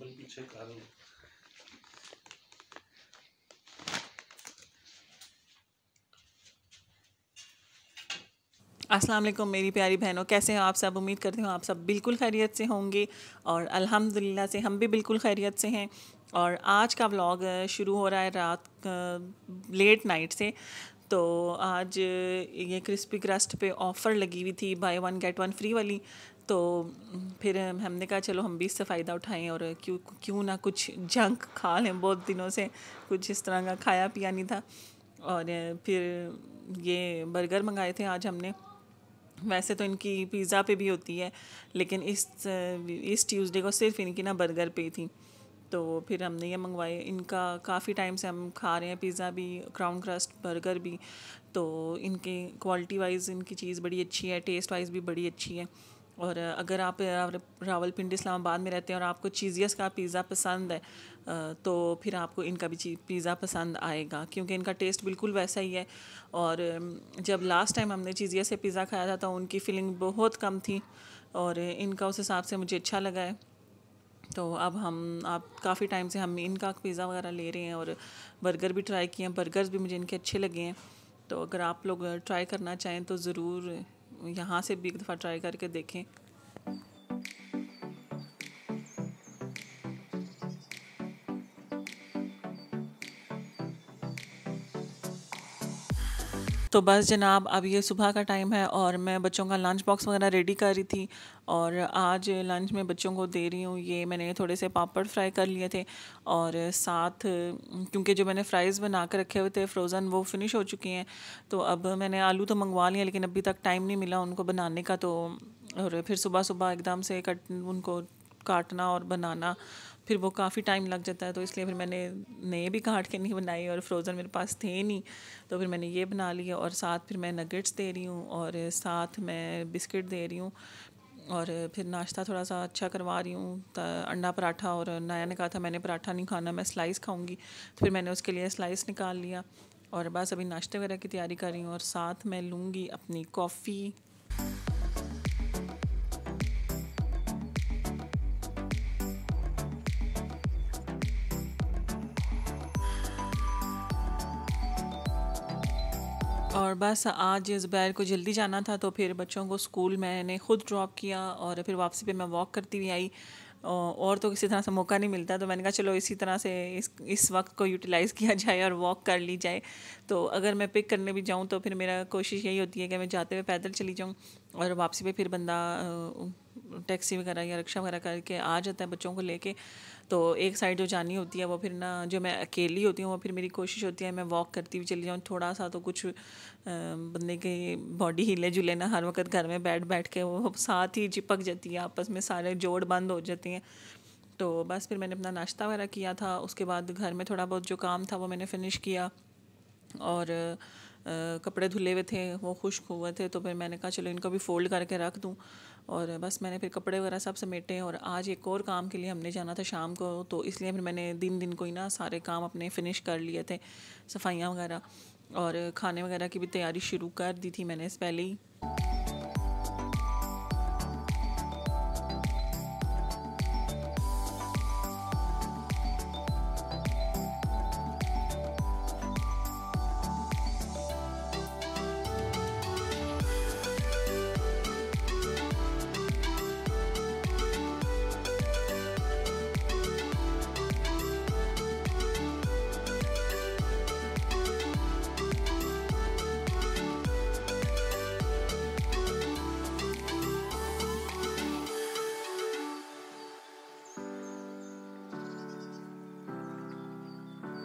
पीछे कर लो। अस्सलाम वालेकुम मेरी प्यारी बहनों, कैसे हैं आप सब। उम्मीद करती हूँ आप सब बिल्कुल खैरियत से होंगे और अल्हम्दुलिल्लाह से हम भी बिल्कुल खैरियत से हैं। और आज का व्लॉग शुरू हो रहा है रात लेट नाइट से। तो आज ये क्रिस्पी क्रस्ट पे ऑफ़र लगी हुई थी, by one get one free वाली। तो फिर हमने कहा चलो हम भी इससे फ़ायदा उठाएं और क्यों क्यों ना कुछ जंक खा लें। बहुत दिनों से कुछ इस तरह का खाया पिया नहीं था। और फिर ये बर्गर मंगाए थे आज हमने। वैसे तो इनकी पिज़्ज़ा पे भी होती है, लेकिन इस ट्यूसडे को सिर्फ इनकी ना बर्गर पे थी। तो फिर हमने ये मंगवाए। इनका काफ़ी टाइम से हम खा रहे हैं, पिज़्ज़ा भी, क्राउन क्रस्ट, बर्गर भी। तो इनके क्वालिटी वाइज इनकी चीज़ बड़ी अच्छी है, टेस्ट वाइज भी बड़ी अच्छी है। और अगर आप रावलपिंडी इस्लामाबाद में रहते हैं और आपको चीज़ियस का पिज़्ज़ा पसंद है, तो फिर आपको इनका भी पिज़्ज़ा पसंद आएगा, क्योंकि इनका टेस्ट बिल्कुल वैसा ही है। और जब लास्ट टाइम हमने चीज़ियस से पिज़्ज़ा खाया था तो उनकी फीलिंग बहुत कम थी और इनका उस हिसाब से मुझे अच्छा लगा है। तो अब आप काफ़ी टाइम से हम इनका पिज़्ज़ा वगैरह ले रहे हैं और बर्गर भी ट्राई किए हैं। बर्गर्स भी मुझे इनके अच्छे लगे हैं। तो अगर आप लोग ट्राई करना चाहें तो ज़रूर यहाँ से भी एक दफ़ा ट्राई करके देखें। तो बस जनाब, अब ये सुबह का टाइम है और मैं बच्चों का लंच बॉक्स वगैरह रेडी कर रही थी। और आज लंच में बच्चों को दे रही हूँ, ये मैंने थोड़े से पापड़ फ्राई कर लिए थे। और साथ क्योंकि जो मैंने फ्राइज़ बना कर रखे हुए थे फ्रोज़न, वो फिनिश हो चुके हैं। तो अब मैंने आलू तो मंगवा लिए, लेकिन अभी तक टाइम नहीं मिला उनको बनाने का। तो और फिर सुबह सुबह एकदम से उनको काटना और बनाना, फिर वो काफ़ी टाइम लग जाता है। तो इसलिए फिर मैंने नए भी काट के नहीं बनाई और फ्रोज़न मेरे पास थे नहीं। तो फिर मैंने ये बना लिया और साथ फिर मैं नगेट्स दे रही हूँ और साथ मैं बिस्किट दे रही हूँ। और फिर नाश्ता थोड़ा सा अच्छा करवा रही हूँ। अंडा पराठा, और नाया ने कहा था मैंने पराठा नहीं खाना, मैं स्लाइस खाऊंगी। तो फिर मैंने उसके लिए स्लाइस निकाल लिया और बस अभी नाश्ते वगैरह की तैयारी कर रही हूँ। और साथ मैं लूँगी अपनी कॉफ़ी। और बस आज ज़ुबैर को जल्दी जाना था, तो फिर बच्चों को स्कूल मैंने ख़ुद ड्रॉप किया और फिर वापसी पे मैं वॉक करती हुई आई। और तो किसी तरह से मौका नहीं मिलता, तो मैंने कहा चलो इसी तरह से इस वक्त को यूटिलाइज़ किया जाए और वॉक कर ली जाए। तो अगर मैं पिक करने भी जाऊँ तो फिर मेरा कोशिश यही होती है कि मैं जाते हुए पैदल चली जाऊँ और वापसी पे फिर बंदा टैक्सी वगैरह या रिक्शा वगैरह करके आ जाता है बच्चों को लेके। तो एक साइड जो जानी होती है वो फिर ना, जो मैं अकेली होती हूँ वो फिर मेरी कोशिश होती है मैं वॉक करती हुई चली जाऊँ। थोड़ा सा तो कुछ बंदे की बॉडी हिले जुले ना, हर वक्त घर में बैठ बैठ के वो साथ ही चिपक जाती है, आपस में सारे जोड़ बंद हो जाते हैं। तो बस फिर मैंने अपना नाश्ता वगैरह किया था, उसके बाद घर में थोड़ा बहुत जो काम था वो मैंने फ़िनिश किया। और कपड़े धुले हुए थे, वो खुश्क हुए थे, तो फिर मैंने कहा चलो इनको भी फ़ोल्ड करके रख दूँ। और बस मैंने फिर कपड़े वगैरह सब समेटे और आज एक और काम के लिए हमने जाना था शाम को, तो इसलिए फिर मैंने दिन को ही ना सारे काम अपने फ़िनिश कर लिए थे, सफाइयाँ वगैरह। और खाने वगैरह की भी तैयारी शुरू कर दी थी मैंने इस पहले ही।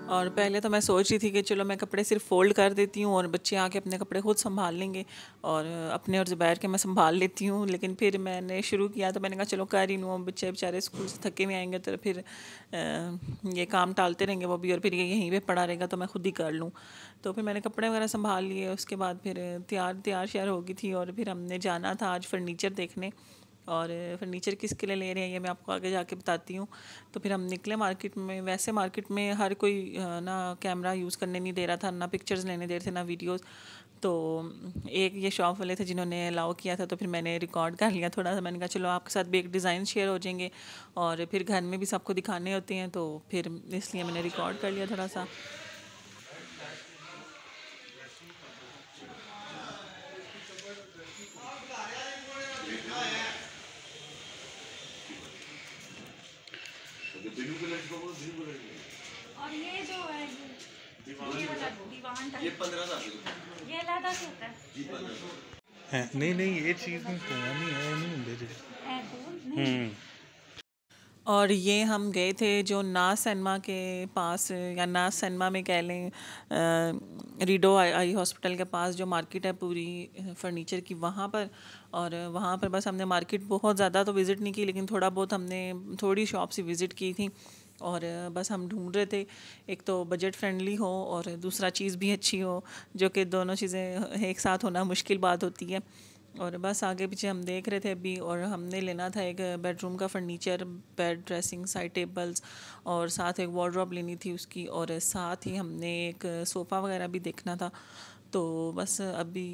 और पहले तो मैं सोच रही थी कि चलो मैं कपड़े सिर्फ फ़ोल्ड कर देती हूँ और बच्चे आके अपने कपड़े खुद संभाल लेंगे और अपने और ज़ुबैर के मैं संभाल लेती हूँ। लेकिन फिर मैंने शुरू किया तो मैंने कहा चलो कर ही लूँ, बच्चे बेचारे स्कूल से थके हुए आएंगे तो फिर ये काम टालते रहेंगे वो भी, और फिर ये यहीं पे पड़ा रहेगा तो मैं खुद ही कर लूँ। तो फिर मैंने कपड़े वगैरह संभाल लिए, उसके बाद फिर तैयार तैयार श्यार हो गई थी और फिर हमने जाना था आज फर्नीचर देखने। और फर्नीचर किसके लिए ले रहे हैं ये मैं आपको आगे जाके बताती हूँ। तो फिर हम निकले मार्केट में। वैसे मार्केट में हर कोई ना कैमरा यूज़ करने नहीं दे रहा था, ना पिक्चर्स लेने दे रहे थे, ना वीडियोस। तो एक ये शॉप वाले थे जिन्होंने अलाउ किया था, तो फिर मैंने रिकॉर्ड कर लिया थोड़ा सा। मैंने कहा चलो आपके साथ भी एक डिज़ाइन शेयर हो जाएंगे और फिर घर में भी सबको दिखाने होते हैं, तो फिर इसलिए मैंने रिकॉर्ड कर लिया थोड़ा सा। और ये जो है ये वाला दीवान टाइप, ये 15,000 ये अलग से होता है। नहीं नहीं ये चीज़ नहीं पुरानी है नहीं ਹੁੰਦੇ ਜੇ। है तो नहीं। और ये हम गए थे जो नाज सिनेमा के पास, या नाज सिनेमा में कह लें, रीडो आई हॉस्पिटल के पास जो मार्केट है पूरी फर्नीचर की, वहाँ पर। और वहाँ पर बस हमने मार्केट बहुत ज़्यादा तो विज़िट नहीं की, लेकिन थोड़ा बहुत हमने थोड़ी शॉप्स ही विज़िट की थी। और बस हम ढूंढ रहे थे एक तो बजट फ्रेंडली हो और दूसरा चीज़ भी अच्छी हो, जो कि दोनों चीज़ें एक साथ होना मुश्किल बात होती है। और बस आगे पीछे हम देख रहे थे अभी। और हमने लेना था एक बेडरूम का furniture, bed, dressing, side tables, और साथ एक वार्डरोब लेनी थी उसकी, और साथ ही हमने एक सोफ़ा वगैरह भी देखना था। तो बस अभी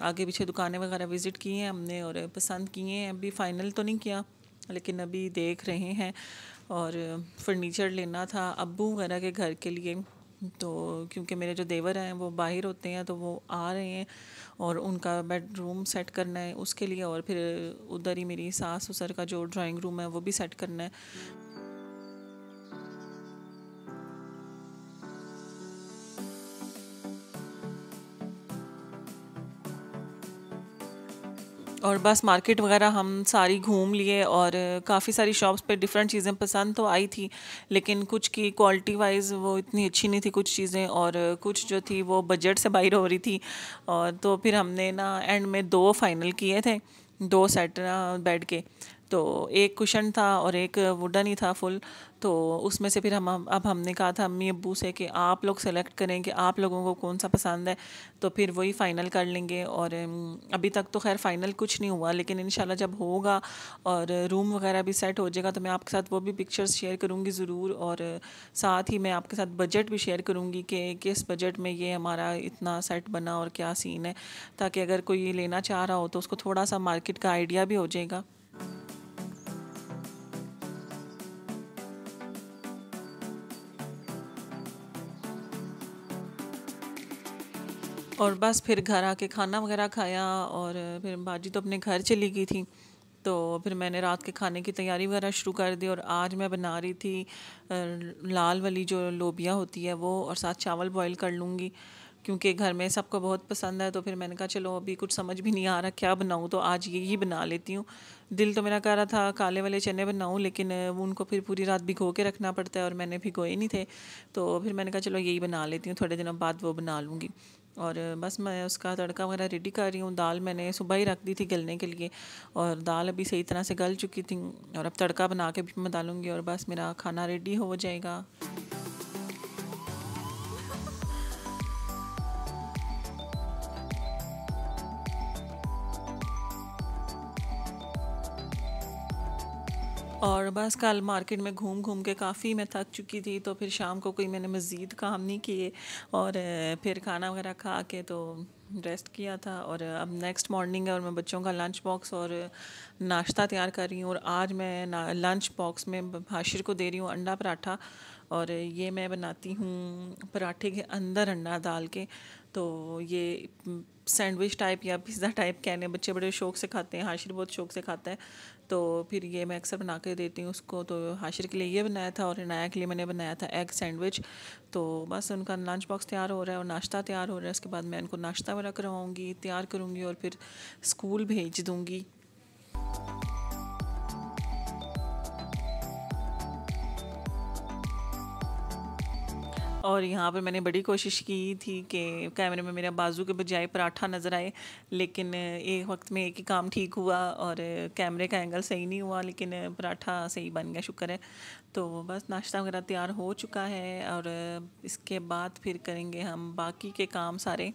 आगे पीछे दुकानें वगैरह विज़िट की हैं हमने और पसंद किए हैं। अभी फ़ाइनल तो नहीं किया, लेकिन अभी देख रहे हैं। और फर्नीचर लेना था अब्बू वगैरह के घर के लिए, तो क्योंकि मेरे जो देवर हैं वो बाहर होते हैं, तो वो आ रहे हैं और उनका बेडरूम सेट करना है उसके लिए। और फिर उधर ही मेरी सास ससुर का जो ड्राइंग रूम है वो भी सेट करना है। और बस मार्केट वगैरह हम सारी घूम लिए और काफ़ी सारी शॉप्स पे डिफरेंट चीज़ें पसंद तो आई थी, लेकिन कुछ की क्वालिटी वाइज वो इतनी अच्छी नहीं थी कुछ चीज़ें, और कुछ जो थी वो बजट से बाहर हो रही थी। और तो फिर हमने ना एंड में दो फाइनल किए थे, दो सेट ना बेड के। तो एक कुशन था और एक वुडन ही था फुल। तो उसमें से फिर हम अब हमने कहा था अम्मी अब्बू से कि आप लोग सेलेक्ट करें कि आप लोगों को कौन सा पसंद है, तो फिर वही फ़ाइनल कर लेंगे। और अभी तक तो खैर फ़ाइनल कुछ नहीं हुआ, लेकिन इंशाल्लाह जब होगा और रूम वगैरह भी सेट हो जाएगा तो मैं आपके साथ वो भी पिक्चर्स शेयर करूँगी ज़रूर। और साथ ही मैं आपके साथ बजट भी शेयर करूँगी कि किस बजट में ये हमारा इतना सेट बना और क्या सीन है, ताकि अगर कोई लेना चाह रहा हो तो उसको थोड़ा सा मार्केट का आइडिया भी हो जाएगा। और बस फिर घर आके खाना वगैरह खाया और फिर बाजी तो अपने घर चली गई थी। तो फिर मैंने रात के खाने की तैयारी वगैरह शुरू कर दी। और आज मैं बना रही थी लाल वाली जो लोबिया होती है वो, और साथ चावल बॉईल कर लूँगी क्योंकि घर में सबको बहुत पसंद है। तो फिर मैंने कहा चलो अभी कुछ समझ भी नहीं आ रहा क्या बनाऊँ, तो आज यही बना लेती हूँ। दिल तो मेरा कह रहा था काले वाले चने बनाऊँ, लेकिन वो उनको फिर पूरी रात भिगो के रखना पड़ता है और मैंने भिगोए नहीं थे। तो फिर मैंने कहा चलो यही बना लेती हूँ, थोड़े दिनों बाद वो बना लूँगी। और बस मैं उसका तड़का वगैरह रेडी कर रही हूँ। दाल मैंने सुबह ही रख दी थी गलने के लिए, और दाल अभी सही तरह से गल चुकी थी। और अब तड़का बना के भी मैं डालूँगी और बस मेरा खाना रेडी हो जाएगा। और बस कल मार्केट में घूम घूम के काफ़ी मैं थक चुकी थी, तो फिर शाम को कोई मैंने मज़ीद काम नहीं किए। और फिर खाना वगैरह खा के तो रेस्ट किया था। और अब नेक्स्ट मॉर्निंग है और मैं बच्चों का लंच बॉक्स और नाश्ता तैयार कर रही हूँ। और आज मैं लंच बॉक्स में हाशिर को दे रही हूँ अंडा पराठा। और ये मैं बनाती हूँ पराठे के अंदर अंडा डाल के। तो ये सैंडविच टाइप या पिज़्ज़ा टाइप कहने, बच्चे बड़े शौक़ से खाते हैं, हाशिर बहुत शौक़ से खाता है। तो फिर ये मैं अक्सर बना के देती हूँ उसको। तो हाशिर के लिए ये बनाया था और इनाया के लिए मैंने बनाया था एग सैंडविच। तो बस उनका लंच बॉक्स तैयार हो रहा है और नाश्ता तैयार हो रहा है। उसके बाद मैं उनको नाश्ता वगैरह करवाऊँगी, तैयार करूँगी और फिर स्कूल भेज दूँगी। और यहाँ पर मैंने बड़ी कोशिश की थी कि कैमरे में मेरा बाजू के बजाय पराठा नज़र आए, लेकिन एक वक्त में एक ही काम ठीक हुआ और कैमरे का एंगल सही नहीं हुआ, लेकिन पराठा सही बन गया, शुक्र है। तो बस नाश्ता वगैरह तैयार हो चुका है और इसके बाद फिर करेंगे हम बाकी के काम सारे।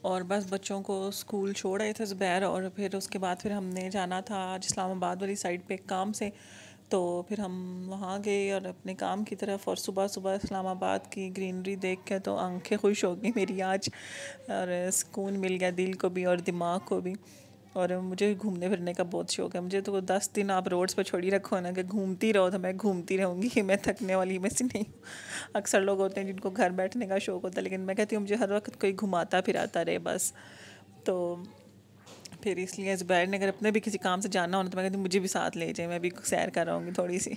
और बस बच्चों को स्कूल छोड़ आए थे ज़ुबैर, और फिर उसके बाद फिर हमने जाना था आज इस्लामाबाद वाली साइड पे काम से। तो फिर हम वहाँ गए और अपने काम की तरफ, और सुबह सुबह इस्लामाबाद की ग्रीनरी देख के तो आंखें खुश हो गई मेरी आज, और सुकून मिल गया दिल को भी और दिमाग को भी। और मुझे घूमने फिरने का बहुत शौक़ है। मुझे तो 10 दिन आप रोड्स पर छोड़ी रखो ना कि घूमती रहो, तो मैं घूमती रहूँगी कि मैं थकने वाली में से नहीं हूँ। अक्सर लोग होते हैं जिनको घर बैठने का शौक़ होता है, लेकिन मैं कहती हूँ मुझे हर वक्त कोई घुमाता फिराता रहे बस। तो फिर इसलिए ज़ुबैर ने अगर अपने भी किसी काम से जाना होना तो मैं कहती हूँ मुझे भी साथ ले जाए, मैं भी सैर कर आऊँगी थोड़ी सी।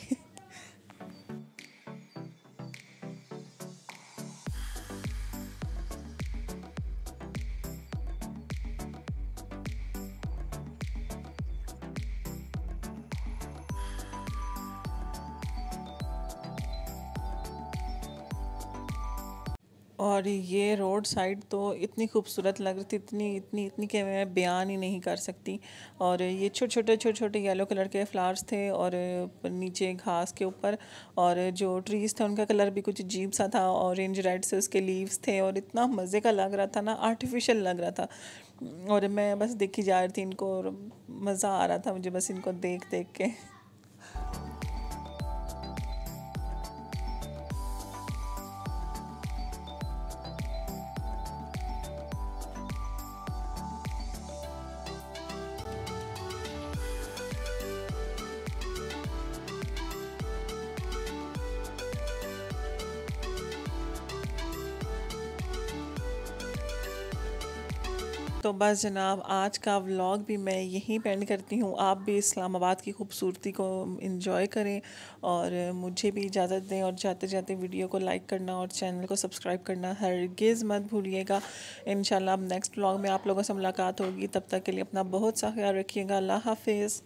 और ये रोड साइड तो इतनी खूबसूरत लग रही थी, इतनी इतनी इतनी कि मैं बयान ही नहीं कर सकती। और ये छोटे छोटे येलो कलर के फ्लावर्स थे, और नीचे घास के ऊपर, और जो ट्रीज़ थे उनका कलर भी कुछ अजीब सा था, ऑरेंज रेड से उसके लीव्स थे, और इतना मज़े का लग रहा था ना, आर्टिफिशियल लग रहा था। और मैं बस देखी जा रही थी इनको, और मज़ा आ रहा था मुझे बस इनको देख देख के। तो बस जनाब, आज का व्लॉग भी मैं यहीं पे एंड करती हूँ। आप भी इस्लामाबाद की खूबसूरती को एंजॉय करें, और मुझे भी इजाज़त दें, और जाते जाते वीडियो को लाइक करना और चैनल को सब्सक्राइब करना हरगिज़ मत भूलिएगा। इंशाल्लाह अब नेक्स्ट व्लॉग में आप लोगों से मुलाकात होगी। तब तक के लिए अपना बहुत सा ख्याल रखिएगा। अल्लाह हाफिज़।